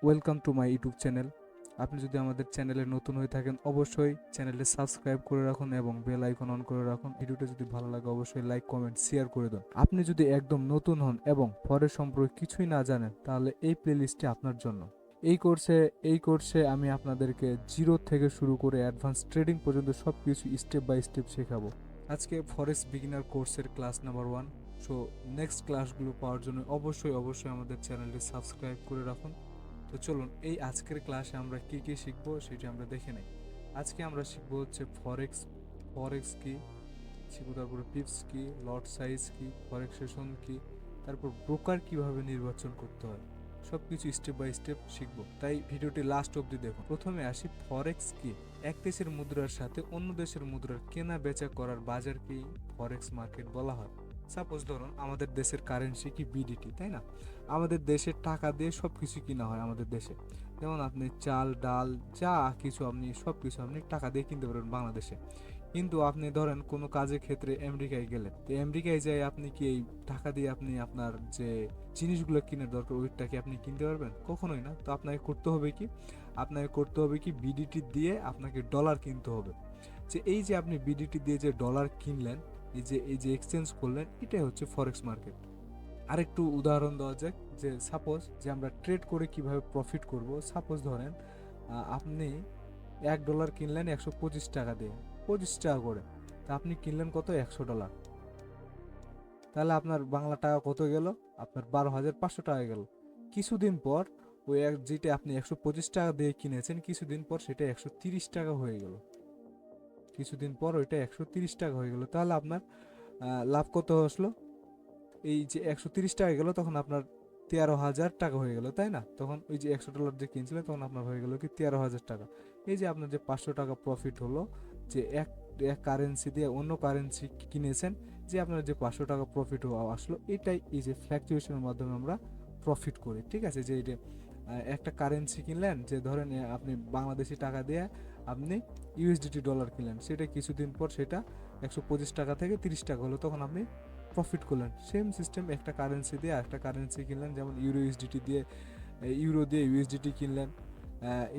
Welcome to my YouTube channel. আপনি যদি আমাদের চ্যানেলে নতুন হয়ে থাকেন অবশ্যই চ্যানেলটি সাবস্ক্রাইব করে রাখুন এবং বেল আইকন অন করে রাখুন। ভিডিওটা যদি ভালো লাগে অবশ্যই লাইক কমেন্ট শেয়ার করে দিন। আপনি যদি একদম নতুন হন এবং ফরের সম্পর্কে কিছুই না জানেন তাহলে এই প্লেলিস্টটি আপনার জন্য। এই কোর্সে আমি আপনাদেরকে জিরো থেকে শুরু করে অ্যাডভান্স ট্রেডিং পর্যন্ত সব কিছু স্টেপ বাই স্টেপ শেখাবো। আজকে ফরেক্স বিগিনার কোর্সের ক্লাস নাম্বার 1। সো নেক্সট ক্লাসগুলো পাওয়ার জন্য অবশ্যই আমাদের চ্যানেলটি সাবস্ক্রাইব করে রাখুন। তো চলুন এই আজকের ক্লাসে আমরা কি কি শিখবো সেটি আমরা দেখে নেই। আজকে আমরা শিখবো হচ্ছে ফরেক্স ফরেক্স কি শিখবো, তারপরে পিপস কি, লট সাইজ কি, ফরেক্স সেশন কি, তারপর ব্রোকার কিভাবে নির্বাচন করতে হয়, সব কিছু স্টেপ বাই স্টেপ শিখবো, তাই ভিডিওটি লাস্ট অবধি দেখুন। প্রথমে আসি ফরেক্স কি। এক দেশের মুদ্রার সাথে অন্য দেশের মুদ্রার কেনা বেচা করার বাজারকেই ফরেক্স মার্কেট বলা হয়। সাপোজ ধরুন আমাদের দেশের কারেন্সি কি বিডিটি, তাই না? আমাদের দেশের টাকা দিয়ে সব কিছু কিনা হয় আমাদের দেশে। যেমন আপনি চাল ডাল যা কিছু আপনি সব কিছু আপনি টাকা দিয়ে কিনতে পারবেন বাংলাদেশে। কিন্তু আপনি ধরেন কোনো কাজের ক্ষেত্রে আমেরিকায় গেলেন, তো আমেরিকায় যাই আপনি কি এই টাকা দিয়ে আপনি আপনার যে জিনিসগুলো কেনার দরকার ওইটা কি আপনি কিনতে পারবেন? কখনোই না। তো আপনাকে করতে হবে কি বিডিটি দিয়ে আপনাকে ডলার কিনতে হবে। যে এই যে আপনি বিডিটি দিয়ে যে ডলার কিনলেন, এই যে এক্সচেঞ্জ করলেন, এটাই হচ্ছে ফরেক্স মার্কেট। আরেকটু উদাহরণ দেওয়া যাক, যে সাপোজ যে আমরা ট্রেড করে কিভাবে প্রফিট করব। সাপোজ ধরেন আপনি $1 কিনলেন 125 টাকা দিয়ে, 25 টাকা করে। তা আপনি কিনলেন কত? $100। তাহলে আপনার বাংলা টাকা কত গেল? আপনার 12,500 টাকা গেল। কিছুদিন পর ওই যেটা আপনি 125 টাকা দিয়ে কিনেছেন, কিছুদিন পর সেটা 130 টাকা হয়ে গেল। কিছুদিন পর ওইটা 130 টাকা হয়ে গেল। তাহলে আপনার লাভ কত আসলো? এই যে 130 টাকা গেল তখন আপনার 13,000 টাকা হয়ে গেল, তাই না? তখন ওই যে $100 যে কিনছিলেন তখন আপনার হয়ে গেল কি 13,000 টাকা। এই যে আপনার যে 500 টাকা প্রফিট হলো, যে এক এক কারেন্সি দিয়ে অন্য কারেন্সি কিনেছেন, যে আপনার যে 500 টাকা প্রফিট আসলো, এটাই এই যে ফ্ল্যাকচুয়েশনের মাধ্যমে আমরা প্রফিট করি। ঠিক আছে, যে এটা একটা কারেন্সি কিনলেন, যে ধরেন আপনি বাংলাদেশি টাকা দিয়ে আপনি ইউএসডিটি ডলার কিনলেন, সেটা কিছুদিন পর সেটা 125 টাকা থেকে 30 টাকা হলো, তখন আপনি প্রফিট করলেন। সেম সিস্টেম, একটা কারেন্সি দিয়ে একটা কারেন্সি কিনলেন, যেমন ইউরো ইউএসডিটি দিয়ে ইউরো দিয়ে ইউএসডিটি কিনলেন,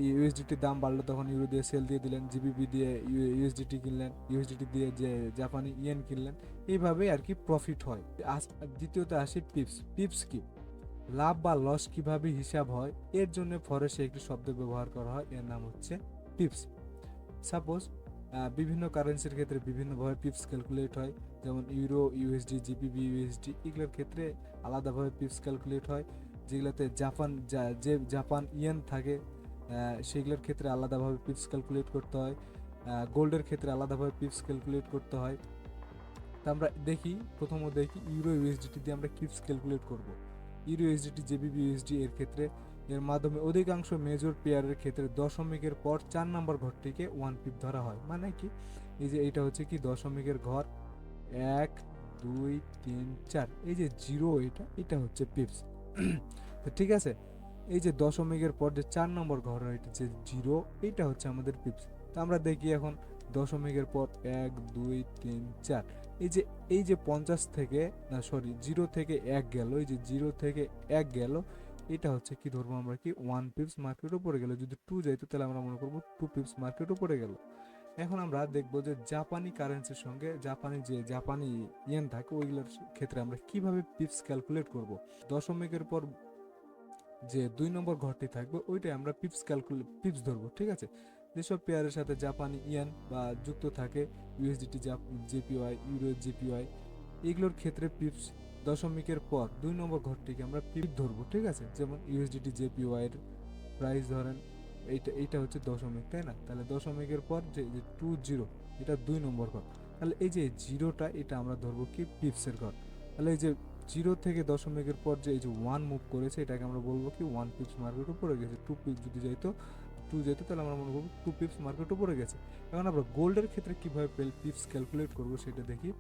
ইউএসডিটির দাম বাড়লো তখন ইউরো দিয়ে সেল দিয়ে দিলেন, জিবিপি দিয়ে ইউএসডিটি কিনলেন, ইউএসডিটি দিয়ে যে জাপানি ইয়েন কিনলেন, এইভাবেই আর কি প্রফিট হয়। দ্বিতীয়ত আসি পিপস। পিপস কি? লাভ বা লস কিভাবে হিসাব হয়, এর জন্য ফরেক্সে একটি শব্দ ব্যবহার করা হয়, এর নাম হচ্ছে পিপস। সাপোজ বিভিন্ন কারেন্সির ক্ষেত্রে বিভিন্নভাবে পিপস ক্যালকুলেট হয়। যেমন ইউরো ইউএসডি, জিবিপি ইউএসডি, এগুলোর ক্ষেত্রে আলাদাভাবে পিপস ক্যালকুলেট হয়। যেগুলোতে যে জাপান ইয়েন থাকে সেগুলোর ক্ষেত্রে আলাদাভাবে পিপস ক্যালকুলেট করতে হয়। গোল্ডের ক্ষেত্রে আলাদাভাবে পিপস ক্যালকুলেট করতে হয়। তা আমরা প্রথমত দেখি ইউরো ইউএসডিটি দিয়ে আমরা পিপস ক্যালকুলেট করব। ইউরো ইউএসডিটি জেবিবি ইউএসডি এর ক্ষেত্রে এর মাধ্যমে অধিকাংশ মেজর পেয়ারের ক্ষেত্রে দশমিকের পর 4 নম্বর ঘরটিকে 1 পিপ ধরা হয়। মানে কি? এই যে এটা হচ্ছে কি দশমিকের ঘর 1 2 3 4, এই যে জিরো, এটা হচ্ছে পিপস। তো ঠিক আছে, এই যে দশমিকের পর যে 4 নম্বর ঘর এটা যে জিরো, এটা হচ্ছে আমাদের পিপস। তো আমরা দেখি এখন দশমিকের পর 1 2 3 4, এই যে 50 থেকে না সরি জিরো থেকে 1 গেল, এই যে জিরো থেকে 1 গেল, এটা হচ্ছে কি ধরবো আমরা কি 1 পিপস মার্কেট উপরে গেল। যদি 2 যাইতো তাহলে আমরা মনে করবো 2 পিপস মার্কেট উপরে গেল। এখন আমরা দেখবো যে জাপানি কারেন্সির সঙ্গে জাপানি ইয়েন থাকে ওইগুলোর ক্ষেত্রে আমরা কিভাবে পিপস ক্যালকুলেট করব। দশমিকের পর যে 2 নম্বর ঘরটি থাকবে ওইটাই আমরা পিপস ধরবো। ঠিক আছে, যেসব পেয়ারের সাথে জাপানি ইয়েন বা যুক্ত থাকে, ইউএসডিটি জেপিওয়াই, ইউরো জেপিওয়াই, এগুলোর ক্ষেত্রে পিপস দশমিকের পর 2 নম্বর ঘরটিকে আমরা পিপ ধরবো। ঠিক আছে, যেমন ইউএসডিটি জেপিওয়াই এর প্রাইস ধরেন এইটা হচ্ছে দশমিক, তাই না? তাহলে দশমিকের পর যে 20, এটা 2 নম্বর ঘর। তাহলে এই যে জিরোটা, এটা আমরা ধরবো কি পিপসের ঘর। তাহলে এই যে জিরো থেকে দশমিকের পর যে এই যে 1 মুভ করেছে, এটাকে আমরা বলবো কি 1 পিপস মার্কেট উপরে গেছে। 2 পিপস যদি যাইতো 2 যেত তাহলে আমরা মনে করবো 2 পিপস মার্কেট উপরে গেছে। এখন আমরা গোল্ডের ক্ষেত্রে কিভাবে পিপস ক্যালকুলেট করবো সেটা দেখি।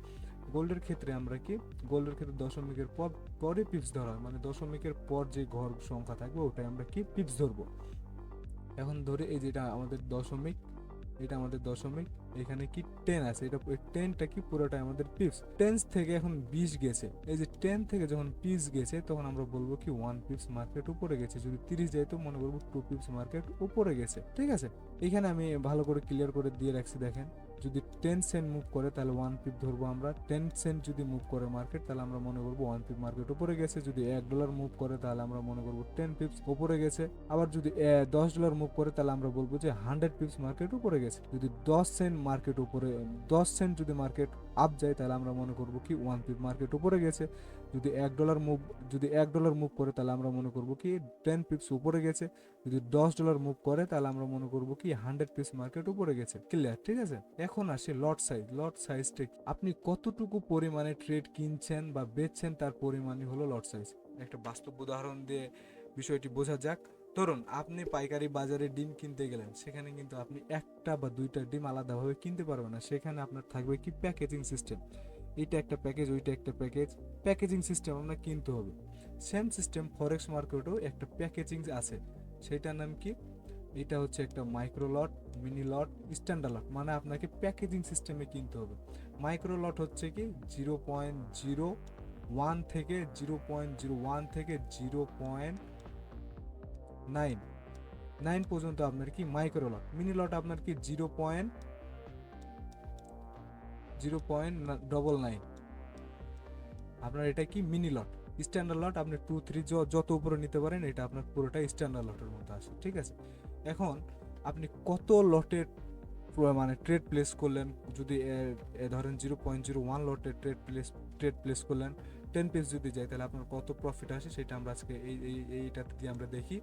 গোল্ডের ক্ষেত্রে দশমিকের পরে পিপস ধরা হয়, মানে দশমিকের পর যে ঘর সংখ্যা থাকবে ওটাই আমরা কি পিপস ধরবো। এখন ধরে এই যেটা আমাদের দশমিক এটা আমাদের দশমিক, এখানে কি 10 আছে, এটা 10টা কি পুরোটাই আমাদের পিপস। 10 থেকে এখন 20 গেছে, এই যে 10 থেকে যখন পিপস গেছে তখন আমরা বলবো কি 1 পিপস মার্কেট উপরে গেছে। যদি 30 যায় তো মনে করবো 2 পিপস মার্কেট উপরে গেছে। ঠিক আছে, এখানে আমি ভালো করে ক্লিয়ার করে দিয়ে রাখছি, দেখেন যদি 10 সেন্ট মুভ করে তাহলে 1 পিপ ধরবো আমরা। 10 সেন্ট যদি মুভ করে মার্কেট তাহলে আমরা মনে করবো 1 পিপ মার্কেট উপরে গেছে। যদি $1 মুভ করে তাহলে আমরা মনে করবো 10 পিপস উপরে গেছে। আবার যদি $10 মুভ করে তাহলে আমরা বলবো যে 100 পিপস মার্কেট উপরে গেছে। যদি 10 সেন্ট মার্কেট উপরে 10 সেন্ট যদি মার্কেট আপ যায় তাহলে আমরা মনে করবো কি 1 পিপ মার্কেট উপরে গেছে। যদি $1 মুভ করে তাহলে আমরা মনে করবো কি 10 পিপস উপরে গেছে। যদি $10 মুভ করে তাহলে আমরা মনে করবো কি 100 পিপস মার্কেট উপরে গেছে। ক্লিয়ার? ঠিক আছে, এখন আসি লট সাইজ। লট সাইজটা আপনি কতটুকু পরিমাণে ট্রেড কিনছেন বা বেচছেন তার পরিমাণই হলো লট সাইজ। একটা বাস্তব উদাহরণ দিয়ে বিষয়টি বোঝা যাক। ধরুন আপনি পাইকারি বাজারে ডিম কিনতে গেলেন, সেখানে কিন্তু আপনি একটা বা দুইটা ডিম আলাদাভাবে কিনতে পারবেন না। সেখানে আপনার থাকবে কি প্যাকেজিং সিস্টেম, এটা একটা প্যাকেজ, ওইটা একটা প্যাকেজ, প্যাকেজিং সিস্টেম আপনার কিনতে হবে। সেম সিস্টেম ফরেক্স মার্কেটেও একটা প্যাকেজিং আছে, সেটার নাম কি? এটা হচ্ছে একটা মাইক্রো লট, মিনি লট, স্ট্যান্ডার্ড লট, মানে আপনাকে প্যাকেজিং সিস্টেমে কিনতে হবে। মাইক্রো লট হচ্ছে কি 0.01 থেকে 0.01 থেকে 0.99 পর্যন্ত আপনার কি মাইক্রো লট। মিনি লট আপনার কি 0.99, আপনার এটা কি মিনি লট। স্ট্যান্ডার্ড লট আপনি 2-3 যত উপরে নিতে পারেন, এটা আপনার পুরোটাই স্ট্যান্ডার্ড লটের মধ্যে আসে। ঠিক আছে, এখন আপনি কত লটের মানে ট্রেড প্লেস করলেন, যদি ধরেন 0.01 লটের ট্রেড প্লেস করলেন, 10 পিস যদি যায় তাহলে আপনার কত প্রফিট আসে সেটা আমরা আজকে এইটা দিয়ে আমরা দেখি।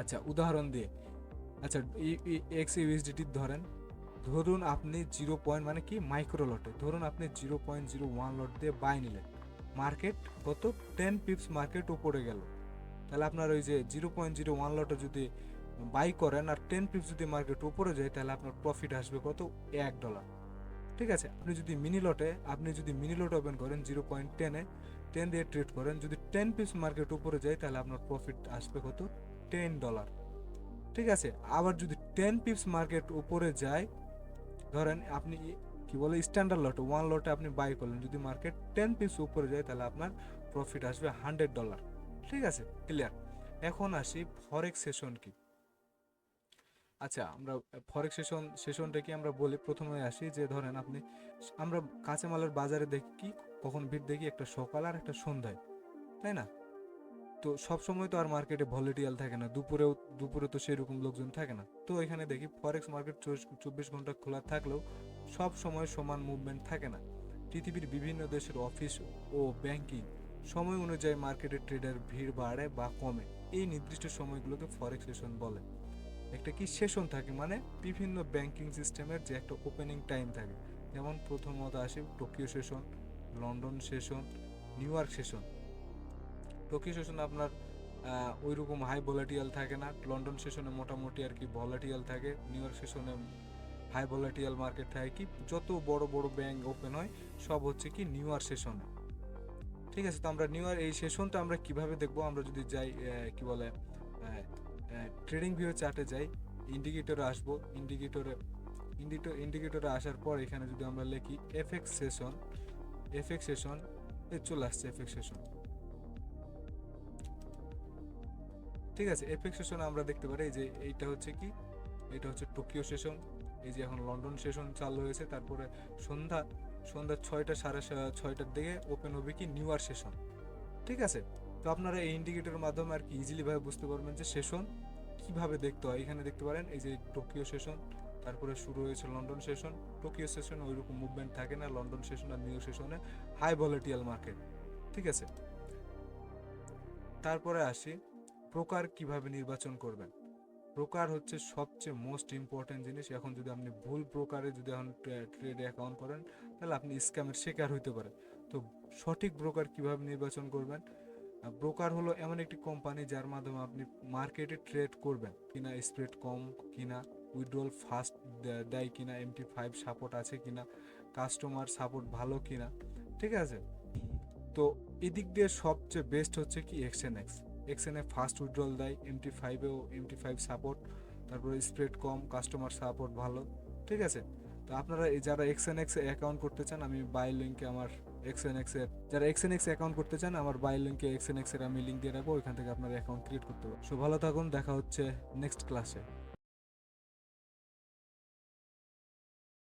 আচ্ছা উদাহরণ দিয়ে, আচ্ছা XUSDT ধরুন আপনি 0. মানে কি মাইক্রো লটে, ধরুন আপনি 0.01 লট দিয়ে বাই নিলেন, মার্কেট কত 10 পিপস মার্কেট উপরে গেল, তাহলে আপনার ওই যে 0.01 লটে যদি বাই করেন আর 10 পিপস যদি মার্কেট উপরে যায় তাহলে আপনার প্রফিট আসবে কত $1। ঠিক আছে, আপনি যদি মিনি লট ওপেন করেন 0.10-এ 10 দিয়ে ট্রেড করেন, যদি 10 পিপস মার্কেট উপরে যায় তাহলে আপনার প্রফিট আসবে কত $10। ঠিক আছে, আবার যদি 10 পিপস মার্কেট উপরে যায়, ধরেন আপনি কি বলে স্ট্যান্ডার্ড লটে 1 লটে আপনি বাই করলেন, যদি মার্কেট 10 পিপস উপরে যায় তাহলে আপনার প্রফিট আসবে $100। ঠিক আছে, ক্লিয়ার? এখন আসি ফরেক্স সেশন কি। আচ্ছা আমরা ফরেক্স সেশনটা কি আমরা বলি, প্রথমে আসি যে ধরেন আমরা কাঁচামালের বাজারে দেখি কি কখন ভিড় দেখি, একটা সকাল আর একটা সন্ধ্যায়, তাই না? তো সব সময় তো আর মার্কেটে ভলিটিয়াল থাকে না, দুপুরে তো সেরকম লোকজন থাকে না। তো এখানে দেখি ফরেক্স মার্কেট 24 ঘন্টা খোলা থাকলেও সব সময় সমান মুভমেন্ট থাকে না। পৃথিবীর বিভিন্ন দেশের অফিস ও ব্যাংকিং সময় অনুযায়ী মার্কেটে ট্রেডার ভিড় বাড়ে বা কমে, এই নির্দিষ্ট সময়গুলোকে ফরেক্স সেশন বলে। একটা কি সেশন থাকে, মানে বিভিন্ন ব্যাংকিং সিস্টেমের যে একটা ওপেনিং টাইম থাকে, যেমন প্রথমত আসে Tokyo session, London session, new York session. Tokyo session আপনার ওই রকম হাই ভলাটিয়াল থাকে না, লন্ডন সেশনে মোটামুটি আর কি ভলাটিয়াল থাকে, নিউ ইয়র্ক সেশনে হাই ভলাটিয়াল মার্কেট থাকে। কি যত বড় বড় ব্যাংক ওপেন হয় সব হচ্ছে কি নিউ ইয়র্ক সেশনে। ঠিক আছে, তো আমরা নিউ ইয়র্ক এই সেশনটা আমরা কিভাবে দেখবো, আমরা যদি যাই কি বলে ট্রেডিং ভিউ চার্টে যাই, ইন্ডিকেটরে আসবো, ইন্ডিকেটরে আসার পর এখানে যদি আমরা লিখি এফএক্স সেশন চলে আসছে এফএক্স সেশন। ঠিক আছে, এফএক্স সেশন আমরা দেখতে পারি যে এইটা হচ্ছে কি, এটা হচ্ছে টোকিও সেশন। এই যে এখন লন্ডন সেশন চালু হয়েছে, তারপরে সন্ধ্যা 6টা 6:30টার দিকে ওপেন হবে কি নিউ ইয়র্ক সেশন। ঠিক আছে, তো আপনারা এই ইন্ডিকেটরের মাধ্যমে আর কি ইজিলি ভাবে বুঝতে পারবেন যে সেশন কিভাবে দেখতে হয়। এখানে দেখতে পারেন এই যে টোকিও সেশন, তারপরে শুরু হয়েছে লন্ডন সেশন। টোকিও সেশন ওইরকম মুভমেন্ট থাকে না, লন্ডন সেশন আর নিউ সেশনে হাই ভলাটিয়াল মার্কেট। ঠিক আছে, তারপরে আসি ব্রোকার কিভাবে নির্বাচন করবেন। ব্রোকার হচ্ছে সবচেয়ে মোস্ট ইম্পর্টেন্ট জিনিস। এখন যদি আপনি ভুল ব্রোকারে যদি এখন ট্রেডে অ্যাকাউন্ট করেন তাহলে আপনি স্ক্যামের শিকার হইতে পারেন। তো সঠিক ব্রোকার কিভাবে নির্বাচন করবেন? ব্রোকার হলো এমন একটি কোম্পানি যার মাধ্যমে আপনি মার্কেটে ট্রেড করবেন, কিনা স্প্রেড কম কিনা, উইথড্রল ফাস্ট দেয় কিনা, MT5 সাপোর্ট আছে কিনা, কাস্টমার সাপোর্ট ভালো কিনা। ঠিক আছে, তো এদিক দিয়ে সবচেয়ে বেস্ট হচ্ছে কি এক্সএনএক্স ফাস্ট উইথড্রল দেয়, MT5 সাপোর্ট তারপরে স্প্রেড কম, কাস্টমার সাপোর্ট ভালো। ঠিক আছে, তো আপনারা যারা এক্সএনএক্স অ্যাকাউন্ট করতে চান, আমি বাই লিঙ্কে আমার এক্সএনএক্স এর যারা এক্সএনএক্স অ্যাকাউন্ট করতে চান, আমার বাই লিঙ্কে এক্সএনএক্স এর আমি লিঙ্ক দিয়ে রাখবো, ওইখান থেকে আপনারা অ্যাকাউন্ট ক্রিয়েট করতে পারবেন। সো ভালো থাকুন, দেখা হচ্ছে নেক্সট ক্লাসে।